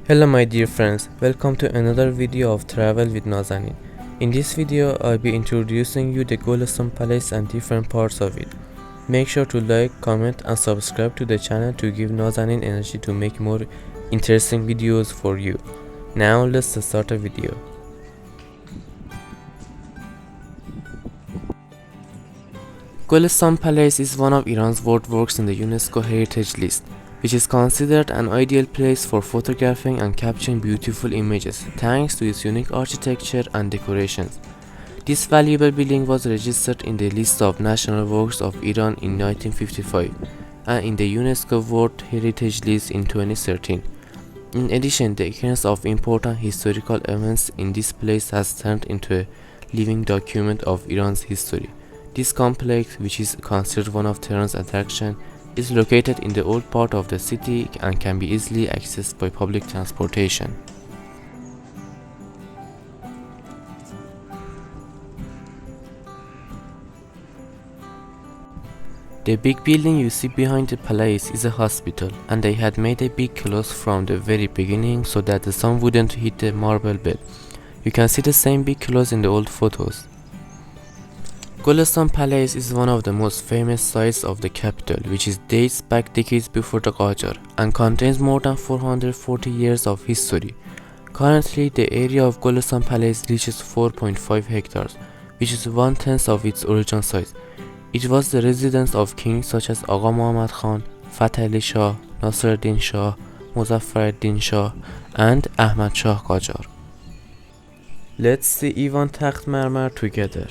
Hello my dear friends, welcome to another video of Travel with Nazanin. In this video, I'll be introducing you the Golestan Palace and different parts of it. Make sure to like, comment and subscribe to the channel to give Nazanin energy to make more interesting videos for you. Now let's start the video. Golestan Palace is one of Iran's world works in the UNESCO Heritage List, which is considered an ideal place for photographing and capturing beautiful images thanks to its unique architecture and decorations. This valuable building was registered in the list of national works of Iran in 1955 and in the UNESCO World Heritage List in 2013. In addition, the occurrence of important historical events in this place has turned into a living document of Iran's history. This complex, which is considered one of Tehran's attractions, is located in the old part of the city and can be easily accessed by public transportation. The big building you see behind the palace is a hospital, and they had made a big close from the very beginning so that the sun wouldn't hit the marble bed. You can see the same big close in the old photos. Golestan Palace is one of the most famous sites of the capital, which dates back decades before the Qajar and contains more than 440 years of history. Currently, the area of Golestan Palace reaches 4.5 hectares, which is 1/10 of its original size. It was the residence of kings such as Agha Muhammad Khan, Fath Ali Shah, Naser Shah, Muzaffar Shah, and Ahmad Shah Qajar. Let's see Ivan Takht Marmar together.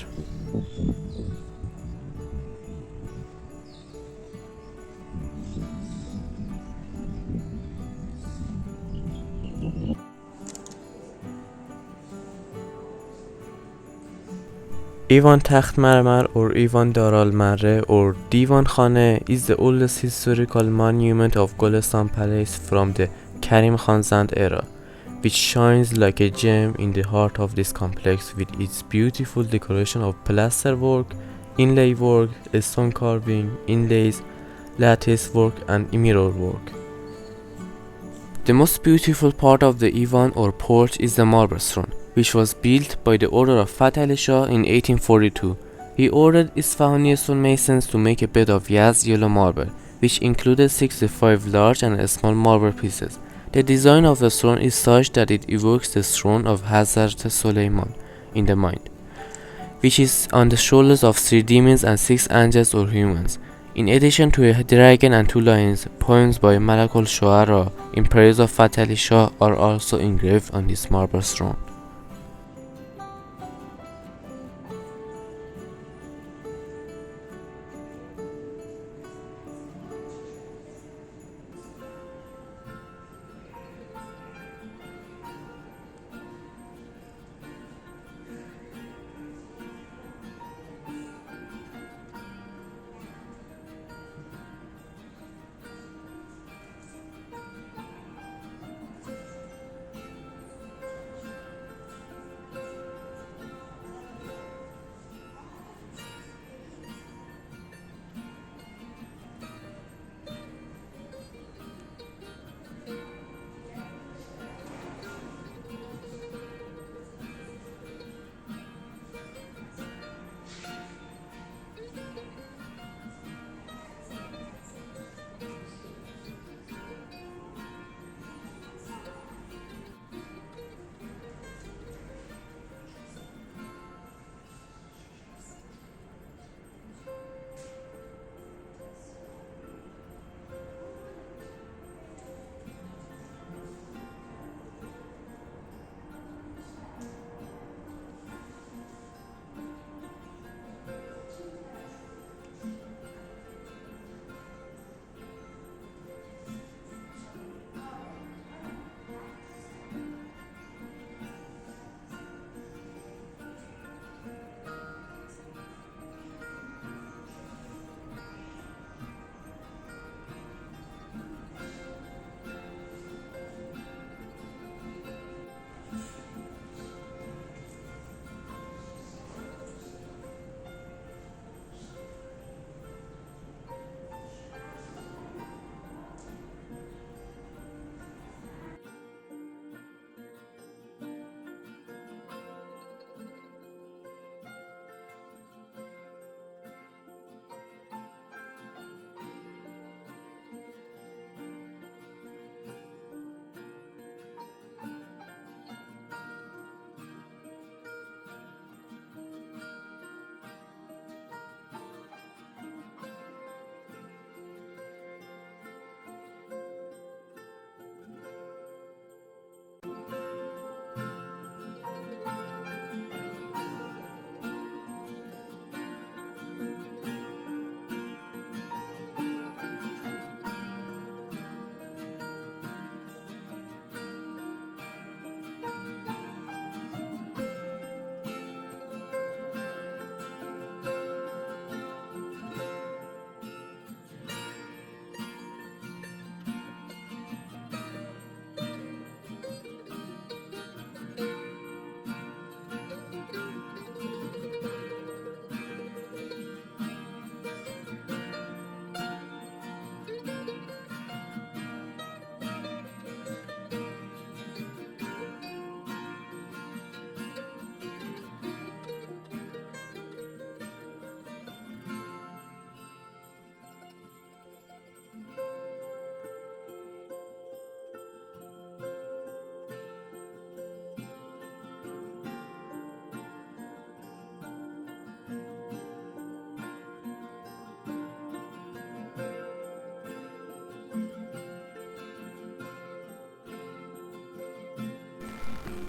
Ivan Takht Marmar or Ivan Daralmareh or Divan Khane is the oldest historical monument of Golestan Palace from the Karim Khanzand era, which shines like a gem in the heart of this complex with its beautiful decoration of plaster work, inlay work, stone carving, inlays, lattice work and mirror work. The most beautiful part of the Ivan or porch is the marble throne, which was built by the order of Fath Ali Shah in 1842. He ordered Isfahani stonemasons to make a bed of Yazd yellow marble, which included 65 large and small marble pieces. The design of the throne is such that it evokes the throne of Hazrat Suleiman in the mind, which is on the shoulders of 3 demons and 6 angels or humans. In addition to a dragon and 2 lions, poems by Malak al-Shuara in praise of Fath Ali Shah are also engraved on this marble throne.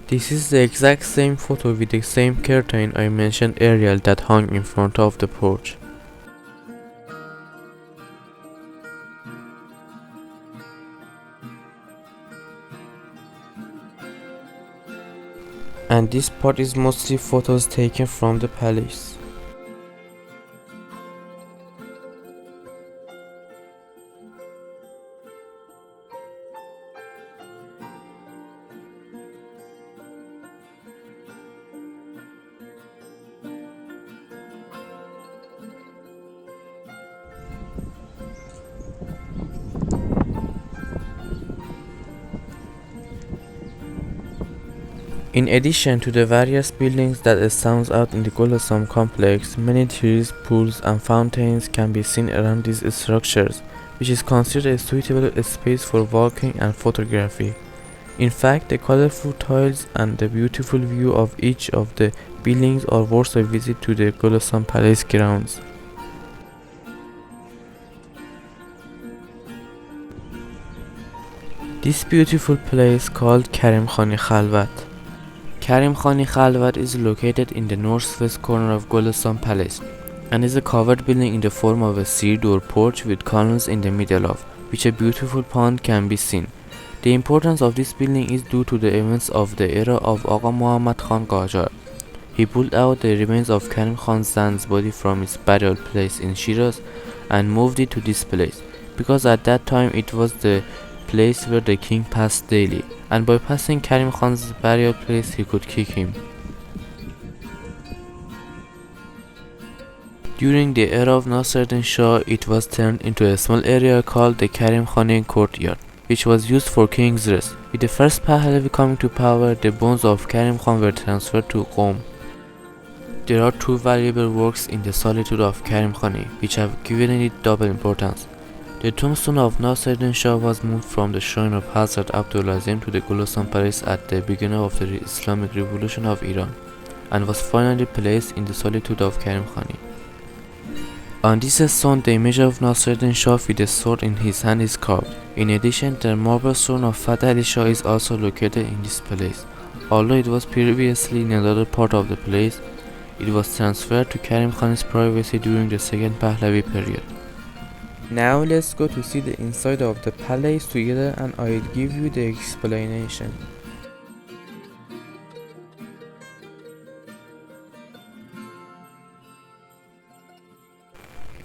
This is the exact same photo with the same curtain I mentioned earlier that hung in front of the porch. And this part is mostly photos taken from the palace. In addition to the various buildings that stands out in the Golestan complex, many trees, pools and fountains can be seen around these structures, which is considered a suitable space for walking and photography. In fact, the colorful tiles and the beautiful view of each of the buildings are worth a visit to the Golestan Palace grounds. This beautiful place called Karim Khani Khalvat. Karim Khani Khalvat is located in the northwest corner of Golestan Palace and is a covered building in the form of a seat-door porch with columns in the middle of which a beautiful pond can be seen. The importance of this building is due to the events of the era of Agha Muhammad Khan Qajar. He pulled out the remains of Karim Khan Zand's body from its burial place in Shiraz and moved it to this place because at that time it was the place where the king passed daily, and by passing Karim Khan's burial place he could kick him. During the era of Naser Shah, it was turned into a small area called the Karim Khani courtyard, which was used for king's rest. With the first Pahlavi coming to power, the bones of Karim Khan were transferred to Qom. There are two valuable works in the solitude of Karim Khani, which have given it double importance. The tombstone of Naser Shah was moved from the shrine of Hazrat Abdulazim to the Golestan Palace at the beginning of the Islamic Revolution of Iran, and was finally placed in the solitude of Karim Khani. On this stone, the image of Naser Shah with a sword in his hand is carved. In addition, the marble stone of Fath Ali Shah is also located in this place. Although it was previously in another part of the place, it was transferred to Karim Khan's privacy during the second Pahlavi period. Now let's go to see the inside of the palace together and I'll give you the explanation.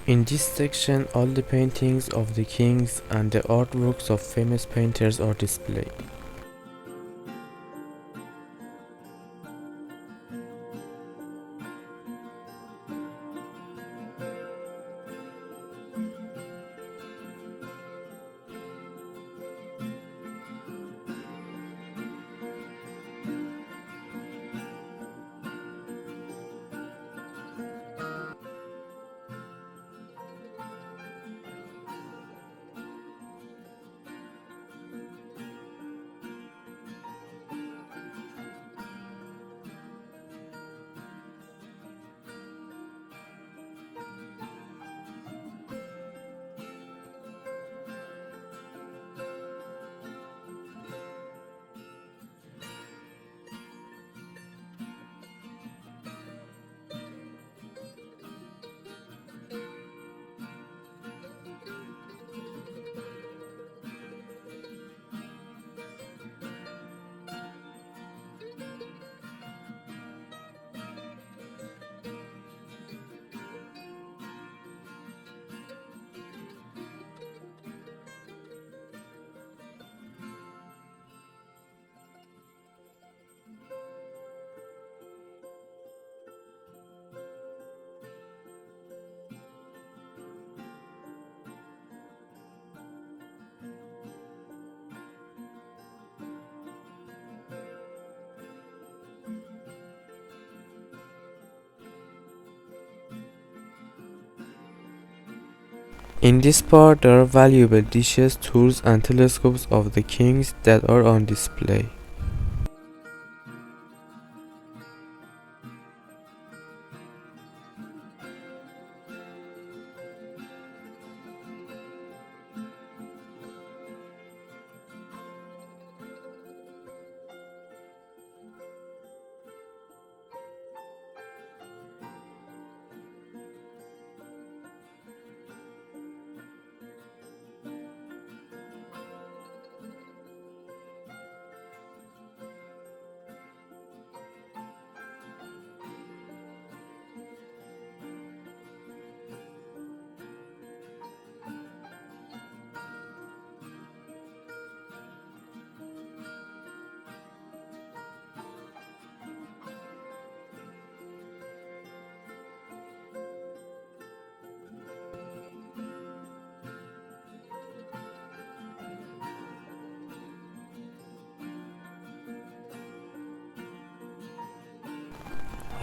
In this section, all the paintings of the kings and the artworks of famous painters are displayed. In this part, there are valuable dishes, tools and telescopes of the kings that are on display.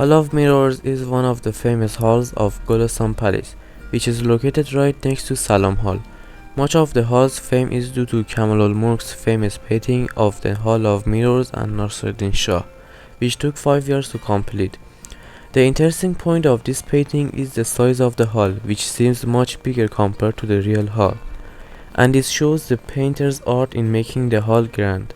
Hall of Mirrors is one of the famous halls of Golestan Palace, which is located right next to Salam Hall. Much of the hall's fame is due to Kamalul-Mulk's famous painting of the Hall of Mirrors and Naser Shah, which took 5 years to complete. The interesting point of this painting is the size of the hall, which seems much bigger compared to the real hall, and it shows the painter's art in making the hall grand.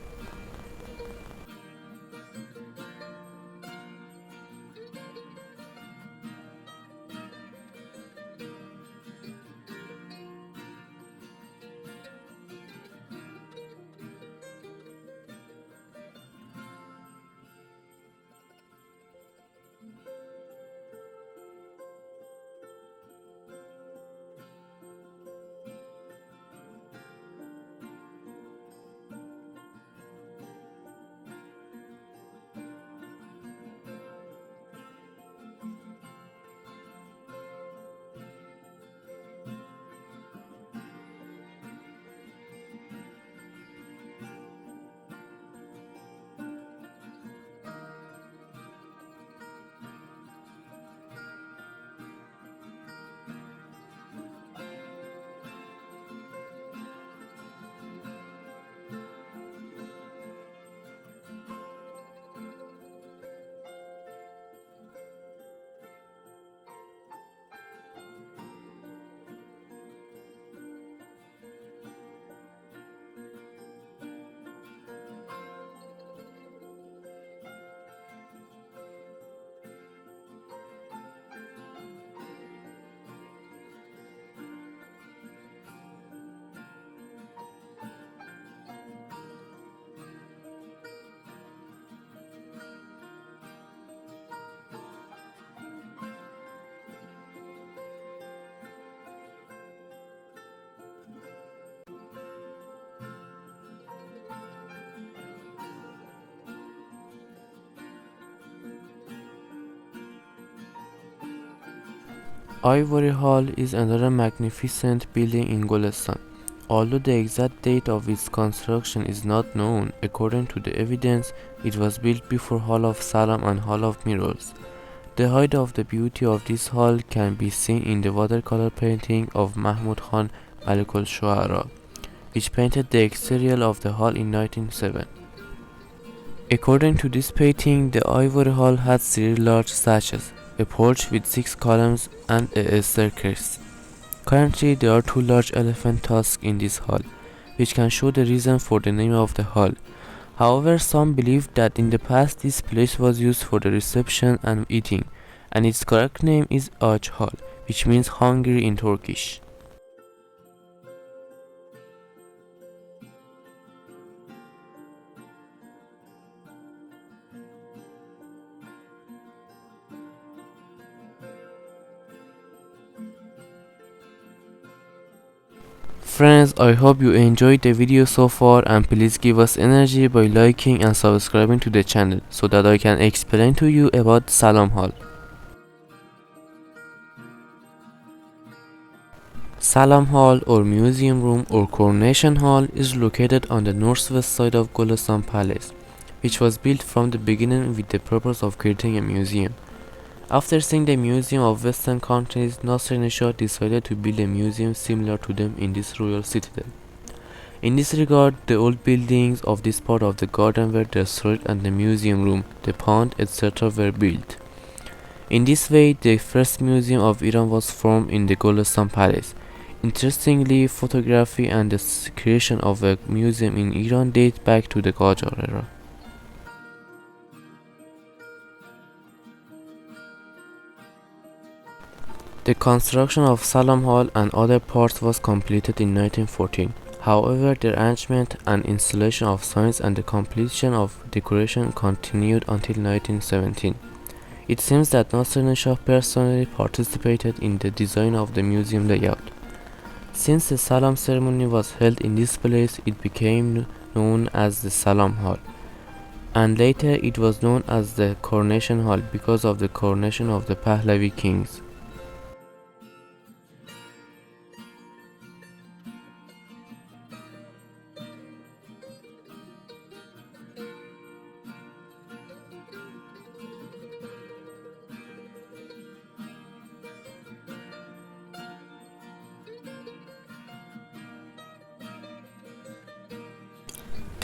Ivory Hall is another magnificent building in Golestan. Although the exact date of its construction is not known, according to the evidence, it was built before Hall of Salam and Hall of Mirrors. The height of the beauty of this hall can be seen in the watercolor painting of Mahmud Khan Malik al-Shuara, which painted the exterior of the hall in 1907. According to this painting, the Ivory Hall had 3 large statues, a porch with 6 columns, and a staircase. Currently, there are 2 large elephant tusks in this hall, which can show the reason for the name of the hall. However, some believe that in the past this place was used for the reception and eating, and its correct name is Aç Hall, which means hungry in Turkish. Friends, I hope you enjoyed the video so far, and please give us energy by liking and subscribing to the channel so that I can explain to you about Salam Hall. Salam Hall, or Museum Room or Coronation Hall, is located on the northwest side of Golestan Palace, which was built from the beginning with the purpose of creating a museum. After seeing the museum of Western countries, Naser Shah decided to build a museum similar to them in this royal citadel. In this regard, the old buildings of this part of the garden were destroyed and the museum room, the pond, etc. were built. In this way, the first museum of Iran was formed in the Golestan Palace. Interestingly, photography and the creation of a museum in Iran date back to the Qajar era. The construction of Salam Hall and other parts was completed in 1914. However, the arrangement and installation of signs and the completion of decoration continued until 1917. It seems that Naser Shah personally participated in the design of the museum layout. Since the Salam ceremony was held in this place, it became known as the Salam Hall, and later it was known as the Coronation Hall because of the coronation of the Pahlavi kings.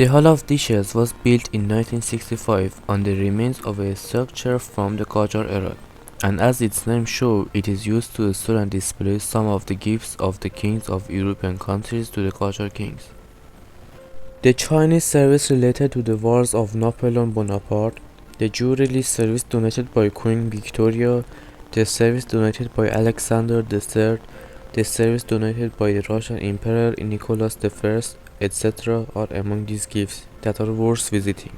The Hall of Dishes was built in 1965 on the remains of a structure from the Qajar era, and as its name shows, it is used to store and display some of the gifts of the kings of European countries to the Qajar kings. The Chinese service related to the wars of Napoleon Bonaparte, the Jew relief service donated by Queen Victoria, the service donated by Alexander III, the service donated by the Russian Emperor Nicholas I, etc. are among these gifts that are worth visiting.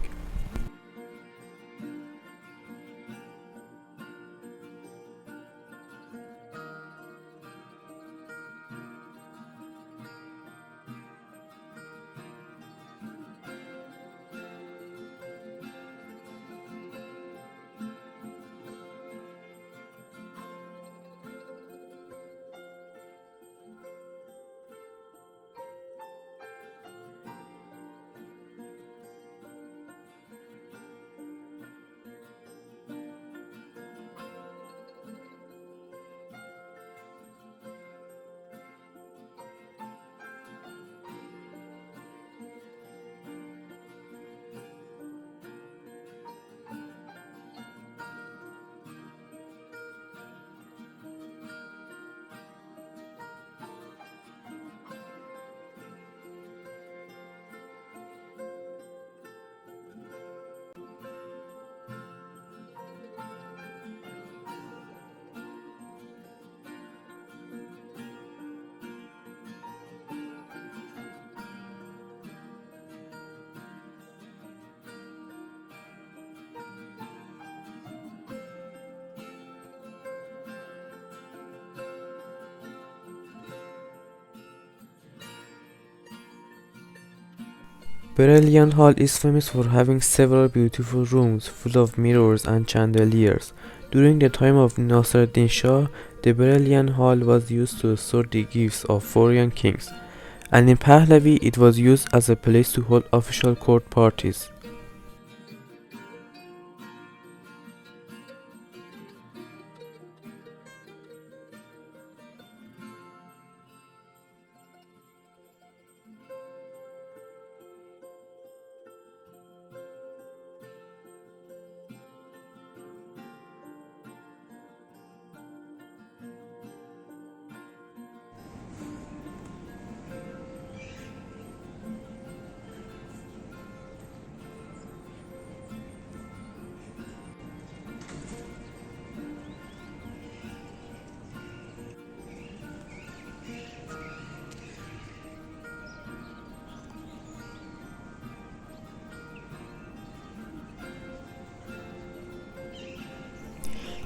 Beryllian Hall is famous for having several beautiful rooms full of mirrors and chandeliers. During the time of Naser din Shah, the Beryllian Hall was used to store the gifts of foreign kings, and in Pahlavi it was used as a place to hold official court parties.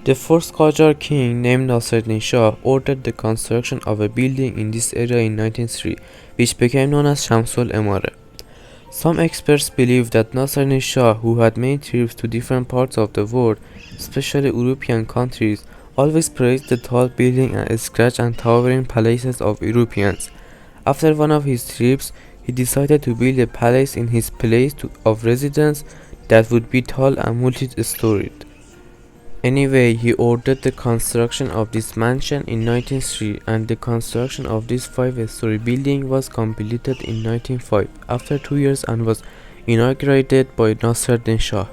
The first Qajar king, named Naser din Shah, ordered the construction of a building in this area in 1903, which became known as Shams-ol-Emareh. Some experts believe that Naser din Shah, who had made trips to different parts of the world, especially European countries, always praised the tall building and scratch and towering palaces of Europeans. After one of his trips, he decided to build a palace in his place of residence that would be tall and multi-storied. Anyway, he ordered the construction of this mansion in 1903, and the construction of this 5-story building was completed in 1905 after 2 years and was inaugurated by Naser din Shah.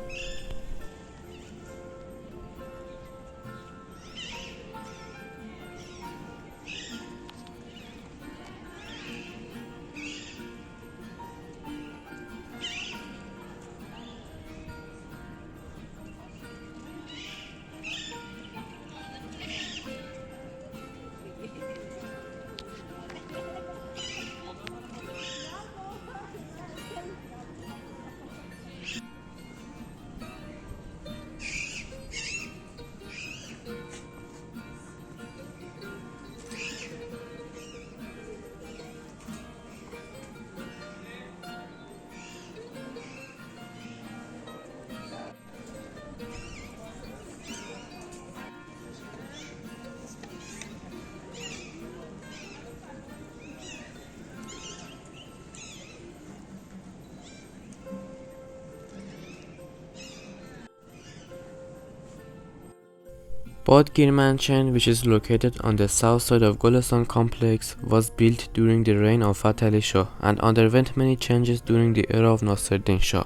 Badgir Mansion, which is located on the south side of Golestan complex, was built during the reign of Fath Ali Shah and underwent many changes during the era of Naser Shah,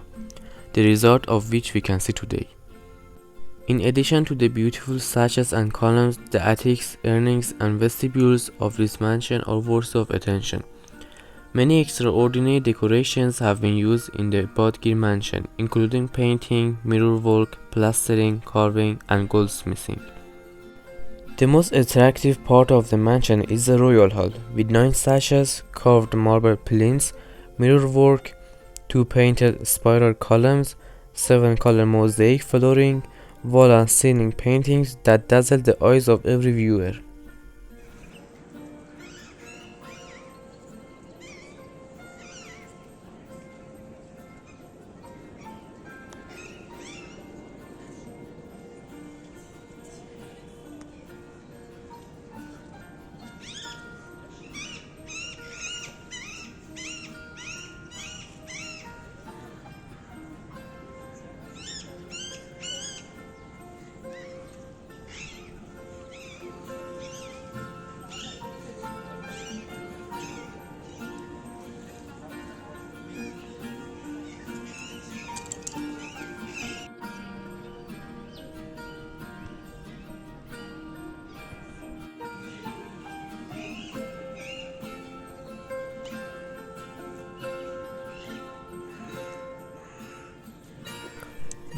the result of which we can see today. In addition to the beautiful sachets and columns, the attics, earnings and vestibules of this mansion are worthy of attention. Many extraordinary decorations have been used in the Badgir Mansion, including painting, mirror work, plastering, carving and goldsmithing. The most attractive part of the mansion is the Royal Hall, with 9 sachets, carved marble plinths, mirror work, 2 painted spiral columns, 7 color mosaic flooring, wall and ceiling paintings that dazzle the eyes of every viewer.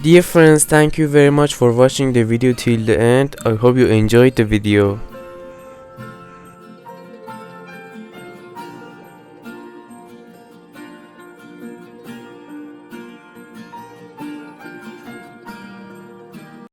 Dear friends, thank you very much for watching the video till the end. I hope you enjoyed the video.